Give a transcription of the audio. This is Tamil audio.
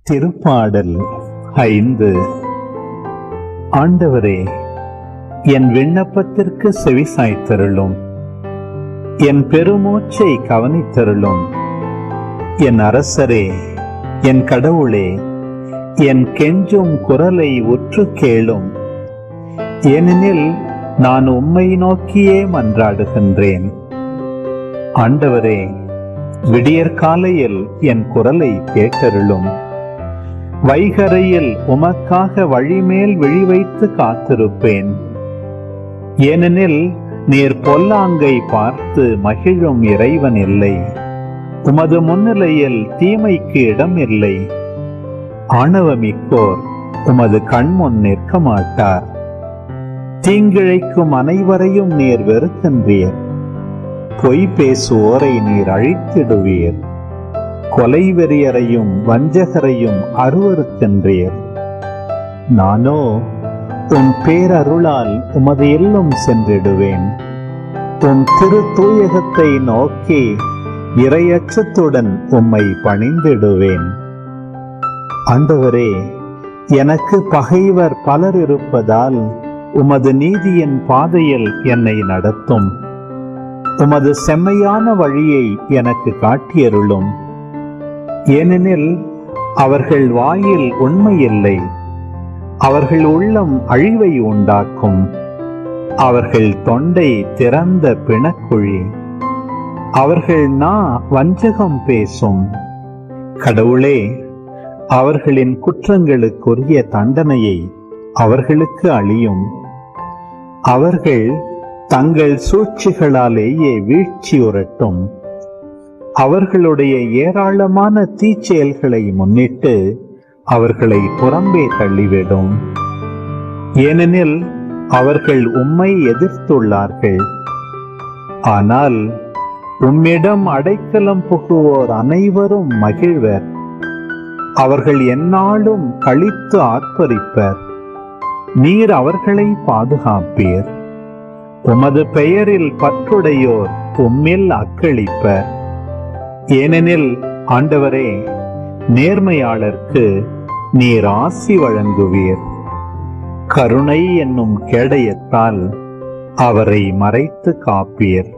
திருப்பாடல் 5. ஆண்டவரே, என் விண்ணப்பத்திற்கு செவிசாய்த்தருளும். என் பெருமூச்சை கவனித்தருளும். என் அரசரே, என் கடவுளே, என் கெஞ்சும் குரலை உற்று கேளும். ஏனெனில் நான் உம்மை நோக்கியே மன்றாடுகின்றேன். ஆண்டவரே, விடியற்காலையில் என் குரலை கேட்டருளும். வைகரையில் உமக்காக வழிமேல் விழி வைத்து காத்திருப்பேன். ஏனெனில் நீர் பொல்லாங்கை பார்த்து மகிழும் இறைவன் இல்லை. உமது முன்னிலையில் தீமைக்கு இடம் இல்லை. ஆணவமிக்கோர் உமது கண்முன் நிற்க மாட்டார். தீங்கிழைக்கும் அனைவரையும் நீர் வெறுக்கின்றீர். பொய் பேசுவோரை நீர் அழித்திடுவீர். கொலை வெறியரையும் வஞ்சகரையும் அருவருக்கின்றீர். நானோ உம் பேரருளால் உமது இல்லம் சென்றிடுவேன். உம் திரு தூயகத்தை நோக்கி இறையச்சத்துடன் உம்மை பணிந்திடுவேன். ஆண்டவரே, எனக்கு பகைவர் பலர் இருப்பதால் உமது நீதியின் பாதையில் என்னை நடத்தும். உமது செம்மையான வழியை எனக்கு காட்டியருளும். ஏனெனில் அவர்கள் வாயில் உண்மையில்லை. அவர்கள் உள்ளம் அழிவை உண்டாக்கும். அவர்கள் தொண்டை திறந்த பிணக்குழி. அவர்கள் வஞ்சகம் பேசும். கடவுளே, அவர்களின் குற்றங்களுக்குரிய தண்டனையை அவர்களுக்கு அளியும். அவர்கள் தங்கள் சூழ்ச்சிகளாலேயே வீழ்ச்சியுறட்டும். அவர்களுடைய ஏராளமான தீச்செயல்களை முன்னிட்டு அவர்களை புறம்பே தள்ளிவிடும். ஏனெனில் அவர்கள் உம்மை எதிர்த்துள்ளார்கள். ஆனால் உம்மிடம் அடைக்கலம் புகுவோர் அனைவரும் மகிழ்வர். அவர்கள் எந்நாளும் களித்து ஆர்ப்பரிப்பர். நீர் அவர்களை பாதுகாப்பீர். உமது பெயரில் பற்றுடையோர் உம்மில் அக்களிப்பர். ஏனெனில் ஆண்டவரே, நேர்மையாளர்க்கு நீர் ஆசி வழங்குவீர். கருணை என்னும் கேடயத்தால் அவரை மறைத்து காப்பீர்.